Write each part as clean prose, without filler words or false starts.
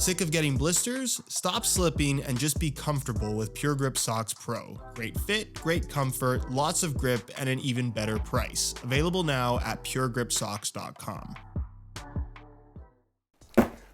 Sick of getting blisters? Stop slipping and just be comfortable with Pure Grip Socks Pro. Great fit, great comfort, lots of grip, and an even better price. Available now at puregripsocks.com.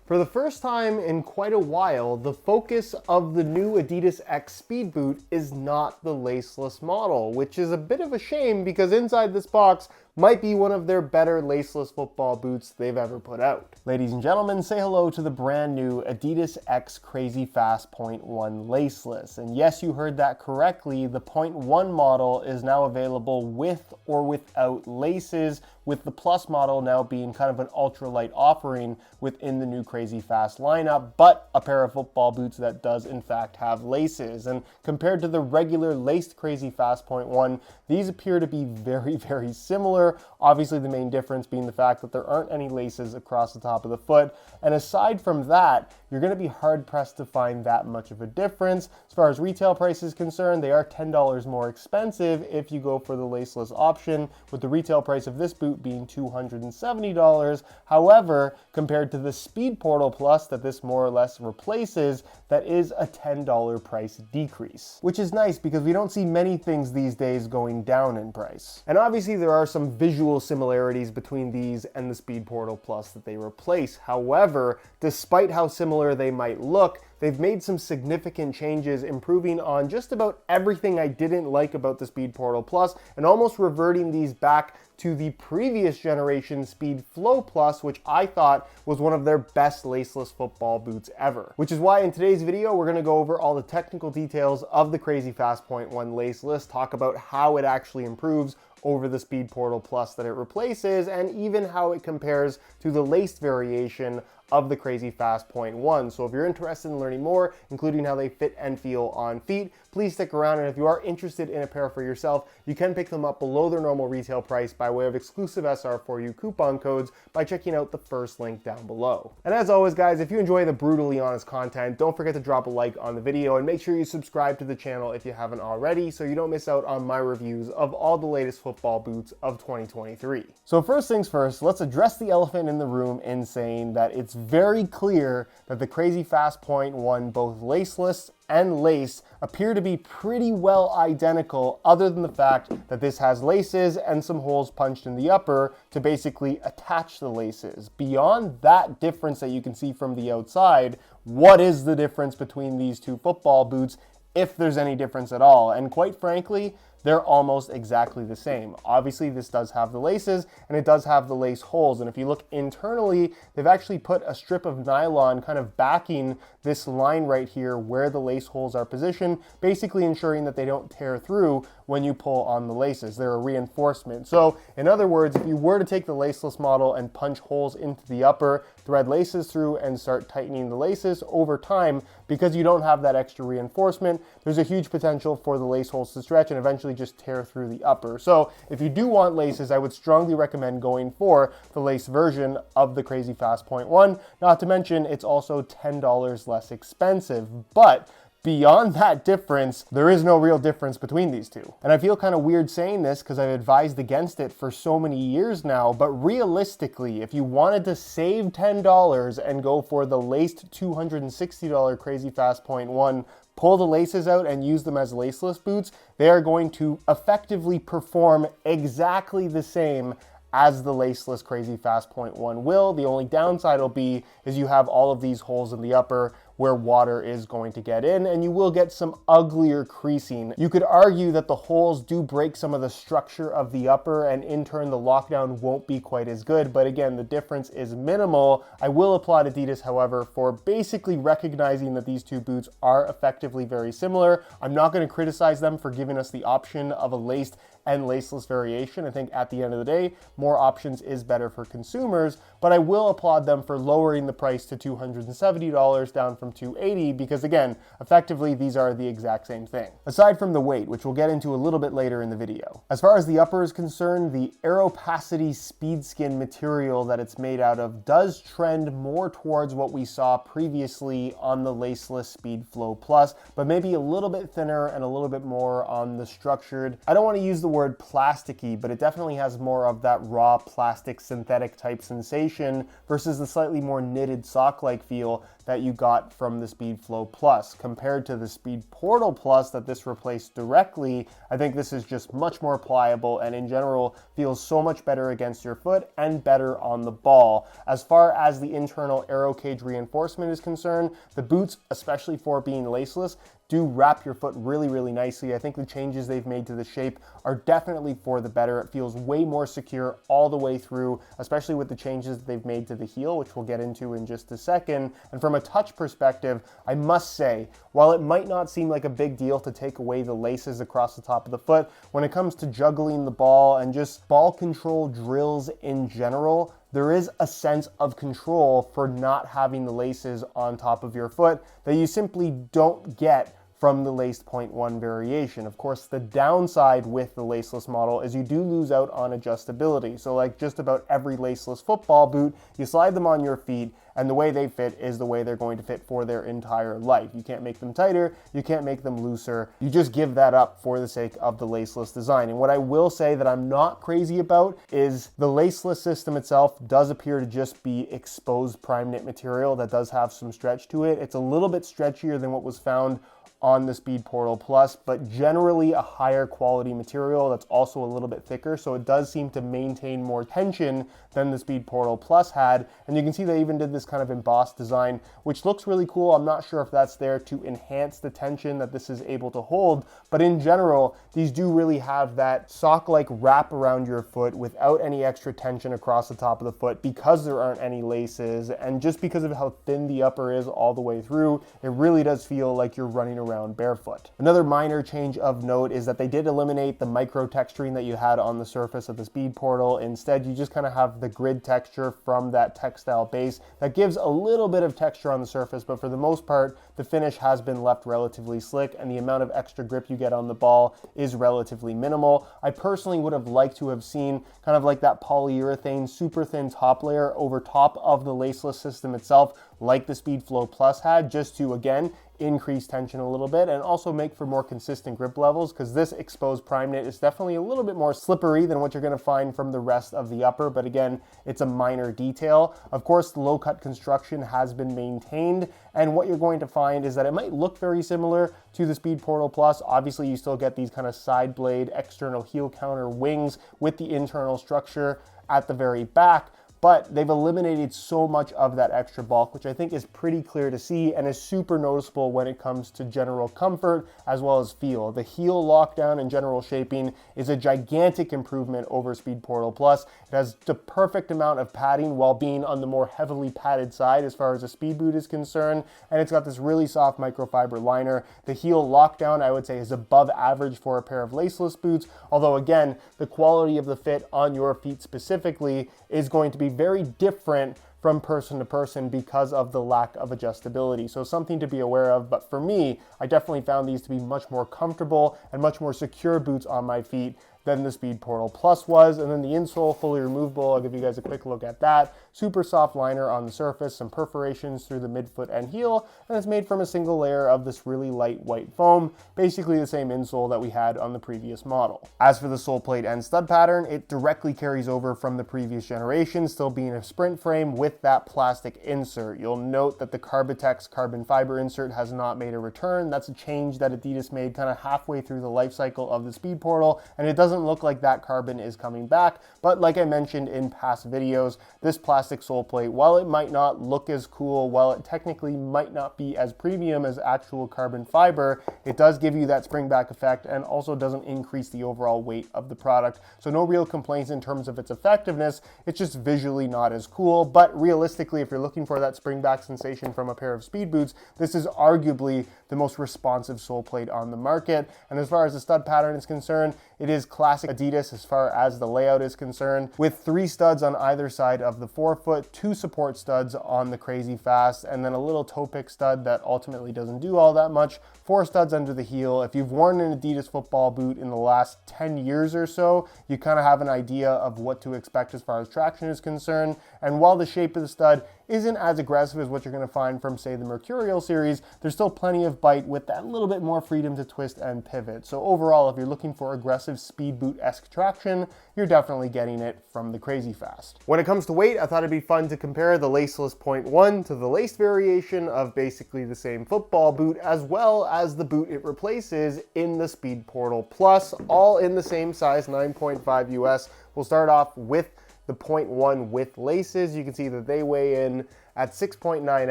For the first time in quite a while, the focus of the new Adidas X Speed Boot is not the laceless model, which is a bit of a shame because inside this box might be one of their better laceless football boots they've ever put out. Ladies and gentlemen, say hello to the brand new Adidas X CrazyFast.1 Laceless. And yes, you heard that correctly, the 0.1 model is now available with or without laces, with the Plus model now being kind of an ultralight offering within the new CrazyFast lineup, but a pair of football boots that does in fact have laces. And compared to the regular laced CrazyFast.1, these appear to be very, very similar. Obviously the main difference being the fact that there aren't any laces across the top of the foot. And aside from that, you're going to be hard pressed to find that much of a difference. As far as retail price is concerned, they are $10 more expensive if you go for the laceless option, with the retail price of this boot being $270. However, compared to the Speedportal Plus that this more or less replaces, that is a $10 price decrease, which is nice because we don't see many things these days going down in price. And obviously there are some visual similarities between these and the Speedportal Plus that they replace. However, despite how similar they might look, they've made some significant changes, improving on just about everything I didn't like about the Speedportal Plus and almost reverting these back to the previous generation Speed Flow Plus, which I thought was one of their best laceless football boots ever. Which is why in today's video, we're gonna go over all the technical details of the CrazyFast.1 Laceless, talk about how it actually improves over the Speedportal Plus that it replaces, and even how it compares to the laced variation of the CrazyFast.1. So if you're interested in learning more, including how they fit and feel on feet, please stick around. And if you are interested in a pair for yourself, you can pick them up below their normal retail price by way of exclusive SR4U coupon codes by checking out the first link down below. And as always, guys, if you enjoy the brutally honest content, don't forget to drop a like on the video and make sure you subscribe to the channel if you haven't already so you don't miss out on my reviews of all the latest football boots of 2023. So first things first, let's address the elephant in the room in saying that it's very clear that the CrazyFast.1, both laceless and lace, appear to be pretty well identical, other than the fact that this has laces and some holes punched in the upper to basically attach the laces. Beyond that difference that you can see from the outside, what is the difference between these two football boots, if there's any difference at all? And quite frankly, they're almost exactly the same. Obviously, this does have the laces and it does have the lace holes. And if you look internally, they've actually put a strip of nylon kind of backing this line right here where the lace holes are positioned, basically ensuring that they don't tear through when you pull on the laces. They're a reinforcement. So in other words, if you were to take the laceless model and punch holes into the upper, thread laces through and start tightening the laces over time, because you don't have that extra reinforcement, there's a huge potential for the lace holes to stretch and eventually just tear through the upper. So if you do want laces, I would strongly recommend going for the lace version of the CrazyFast.1. Not to mention, it's also $10 less expensive. But beyond that difference, there is no real difference between these two. And I feel kind of weird saying this because I've advised against it for so many years now, but realistically, if you wanted to save $10 and go for the laced $260 CrazyFast.1, pull the laces out and use them as laceless boots, they are going to effectively perform exactly the same as the laceless CrazyFast.1 will. The only downside will be is you have all of these holes in the upper where water is going to get in, and you will get some uglier creasing. You could argue that the holes do break some of the structure of the upper, and in turn the lockdown won't be quite as good, but again, the difference is minimal. I will applaud Adidas, however, for basically recognizing that these two boots are effectively very similar. I'm not going to criticize them for giving us the option of a laced and laceless variation. I think at the end of the day, more options is better for consumers, but I will applaud them for lowering the price to $270 down from $280, because again, effectively these are the exact same thing. Aside from the weight, which we'll get into a little bit later in the video. As far as the upper is concerned, the Aeropacity speed skin material that it's made out of does trend more towards what we saw previously on the laceless Speed Flow Plus, but maybe a little bit thinner and a little bit more on the structured. I don't want to use the word plasticky, but it definitely has more of that raw plastic synthetic type sensation versus the slightly more knitted sock-like feel that you got from the Speedflow Plus. Compared to the Speedportal Plus that this replaced directly, I think this is just much more pliable and in general feels so much better against your foot and better on the ball. As far as the internal aero cage reinforcement is concerned, the boots, especially for being laceless, do wrap your foot really, really nicely. I think the changes they've made to the shape are definitely for the better. It feels way more secure all the way through, especially with the changes that they've made to the heel, which we'll get into in just a second. And from a touch perspective, I must say, while it might not seem like a big deal to take away the laces across the top of the foot, when it comes to juggling the ball and just ball control drills in general, there is a sense of control for not having the laces on top of your foot that you simply don't get from the laced 0.1 variation. Of course, the downside with the laceless model is you do lose out on adjustability. So like just about every laceless football boot, you slide them on your feet and the way they fit is the way they're going to fit for their entire life. You can't make them tighter, you can't make them looser. You just give that up for the sake of the laceless design. And what I will say that I'm not crazy about is the laceless system itself does appear to just be exposed prime knit material that does have some stretch to it. It's a little bit stretchier than what was found on the Speedportal Plus, but generally a higher quality material that's also a little bit thicker, so it does seem to maintain more tension than the Speedportal Plus had. And you can see they even did this kind of embossed design, which looks really cool. I'm not sure if that's there to enhance the tension that this is able to hold, but in general, these do really have that sock-like wrap around your foot without any extra tension across the top of the foot because there aren't any laces, and just because of how thin the upper is all the way through, it really does feel like you're running around barefoot. Another minor change of note is that they did eliminate the micro texturing that you had on the surface of the Speedportal. Instead, you just kind of have the grid texture from that textile base that gives a little bit of texture on the surface, but for the most part, the finish has been left relatively slick and the amount of extra grip you get on the ball is relatively minimal. I personally would have liked to have seen kind of like that polyurethane super thin top layer over top of the laceless system itself, like the Speedflow Plus had, just to, again, increase tension a little bit and also make for more consistent grip levels, because this exposed prime knit is definitely a little bit more slippery than what you're going to find from the rest of the upper, but again, it's a minor detail. Of course, the low cut construction has been maintained, and what you're going to find is that it might look very similar to the Speedportal Plus. Obviously, you still get these kind of side blade external heel counter wings with the internal structure at the very back, but they've eliminated so much of that extra bulk, which I think is pretty clear to see and is super noticeable when it comes to general comfort as well as feel. The heel lockdown and general shaping is a gigantic improvement over Speedportal Plus. It has the perfect amount of padding while being on the more heavily padded side as far as a speed boot is concerned, and it's got this really soft microfiber liner. The heel lockdown, I would say, is above average for a pair of laceless boots, although again, the quality of the fit on your feet specifically is going to be very different from person to person because of the lack of adjustability. So something to be aware of, but for me, I definitely found these to be much more comfortable and much more secure boots on my feet than the Speedportal Plus was. And then the insole, fully removable, I'll give you guys a quick look at that. Super soft liner on the surface, some perforations through the midfoot and heel, and it's made from a single layer of this really light white foam, basically the same insole that we had on the previous model. As for the sole plate and stud pattern, it directly carries over from the previous generation, still being a sprint frame with that plastic insert. You'll note that the Carbitex carbon fiber insert has not made a return. That's a change that Adidas made kind of halfway through the life cycle of the Speedportal, and it doesn't look like that carbon is coming back, but like I mentioned in past videos, this plastic sole plate, while it might not look as cool, while it technically might not be as premium as actual carbon fiber, it does give you that spring back effect and also doesn't increase the overall weight of the product. So no real complaints in terms of its effectiveness, it's just visually not as cool, but realistically, if you're looking for that spring back sensation from a pair of speed boots, this is arguably the most responsive sole plate on the market. And as far as the stud pattern is concerned, it is classic Adidas as far as the layout is concerned, with 3 studs on either side of the forefoot, 2 support studs on the CrazyFast, and then a little toe pick stud that ultimately doesn't do all that much, 4 studs under the heel. If you've worn an Adidas football boot in the last 10 years or so, you kind of have an idea of what to expect as far as traction is concerned. And while the shape of the stud isn't as aggressive as what you're going to find from, say, the Mercurial series, there's still plenty of bite with that little bit more freedom to twist and pivot. So overall, if you're looking for aggressive aggressive speed boot-esque traction, you're definitely getting it from the CrazyFast. When it comes to weight, I thought it'd be fun to compare the Laceless 0.1 to the laced variation of basically the same football boot, as well as the boot it replaces in the Speedportal Plus, all in the same size, 9.5 US. We'll start off with the 0.1 with laces. You can see that they weigh in at 6.9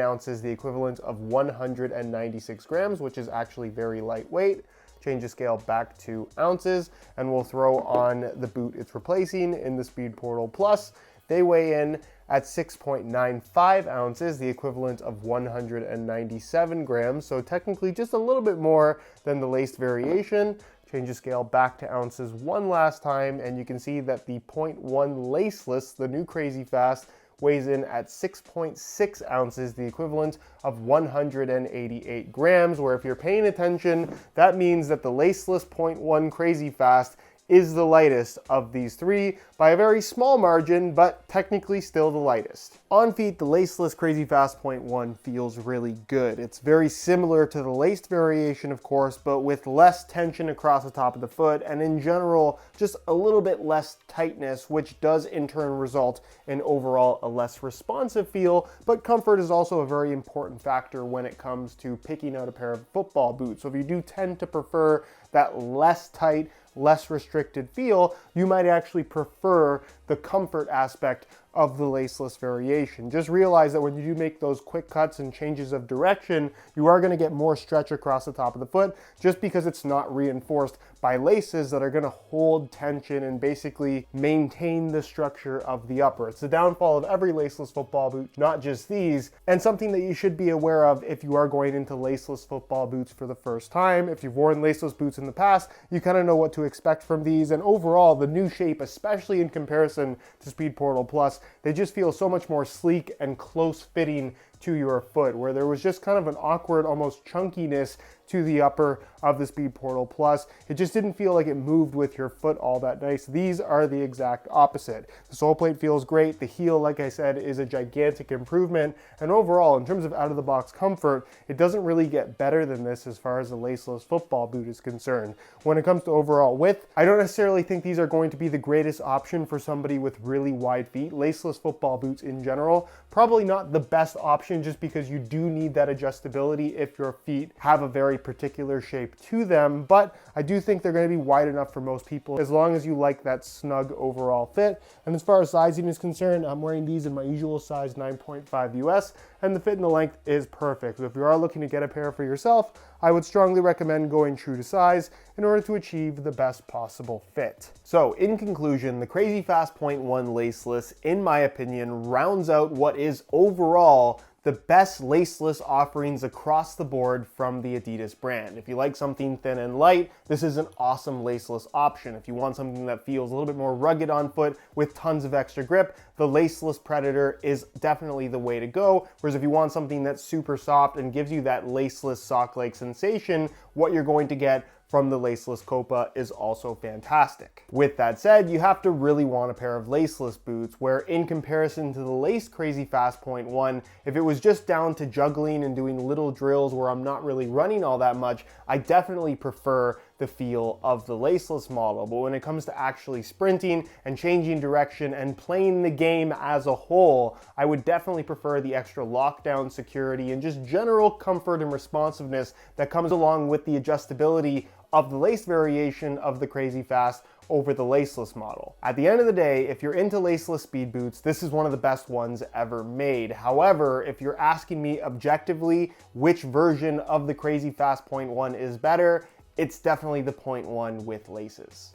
ounces, the equivalent of 196 grams, which is actually very lightweight. Change the scale back to ounces, and we'll throw on the boot it's replacing in the Speedportal Plus. They weigh in at 6.95 ounces, the equivalent of 197 grams, so technically just a little bit more than the laced variation. Change the scale back to ounces one last time, and you can see that the 0.1 Laceless, the new CrazyFast, weighs in at 6.6 ounces, the equivalent of 188 grams, where if you're paying attention, that means that the Laceless 0.1 CrazyFast is the lightest of these three by a very small margin, but technically still the lightest. On feet, the Laceless CrazyFast 0.1 feels really good. It's very similar to the laced variation, of course, but with less tension across the top of the foot, and in general, just a little bit less tightness, which does in turn result in overall a less responsive feel, but comfort is also a very important factor when it comes to picking out a pair of football boots. So if you do tend to prefer that less tight, less restricted feel, you might actually prefer the comfort aspect of the laceless variation. Just realize that when you do make those quick cuts and changes of direction, you are going to get more stretch across the top of the foot just because it's not reinforced by laces that are going to hold tension and basically maintain the structure of the upper. It's the downfall of every laceless football boot, not just these, and something that you should be aware of if you are going into laceless football boots for the first time. If you've worn laceless boots in the past, you kind of know what to expect from these, and overall the new shape, especially in comparison to Speedportal Plus, they just feel so much more sleek and close fitting to your foot, where there was just kind of an awkward, almost chunkiness to the upper of the Speedportal Plus. It just didn't feel like it moved with your foot all that nice. These are the exact opposite. The Soleplate feels great. The heel, like I said, is a gigantic improvement. And overall, in terms of out-of-the-box comfort, it doesn't really get better than this as far as the laceless football boot is concerned. When it comes to overall width, I don't necessarily think these are going to be the greatest option for somebody with really wide feet. Laceless football boots in general, probably not the best option just because you do need that adjustability if your feet have a very particular shape to them, but I do think they're going to be wide enough for most people as long as you like that snug overall fit. And as far as sizing is concerned, I'm wearing these in my usual size 9.5 US, and the fit and the length is perfect. So if you are looking to get a pair for yourself, I would strongly recommend going true to size in order to achieve the best possible fit. So in conclusion, the CrazyFast 0.1 Laceless, in my opinion, rounds out what is overall the best laceless offerings across the board from the Adidas brand. If you like something thin and light, this is an awesome laceless option. If you want something that feels a little bit more rugged on foot with tons of extra grip, the Laceless Predator is definitely the way to go. Whereas if you want something that's super soft and gives you that laceless sock-like sensation, what you're going to get from the Laceless Copa is also fantastic. With that said, you have to really want a pair of laceless boots, where in comparison to the laced CrazyFast 0.1, if it was just down to juggling and doing little drills where I'm not really running all that much, I definitely prefer the feel of the laceless model. But when it comes to actually sprinting and changing direction and playing the game as a whole, I would definitely prefer the extra lockdown security and just general comfort and responsiveness that comes along with the adjustability of the lace variation of the CrazyFast over the laceless model. At the end of the day, if you're into laceless speed boots, this is one of the best ones ever made. However, if you're asking me objectively which version of the CrazyFast 0.1 is better, it's definitely the 0.1 with laces.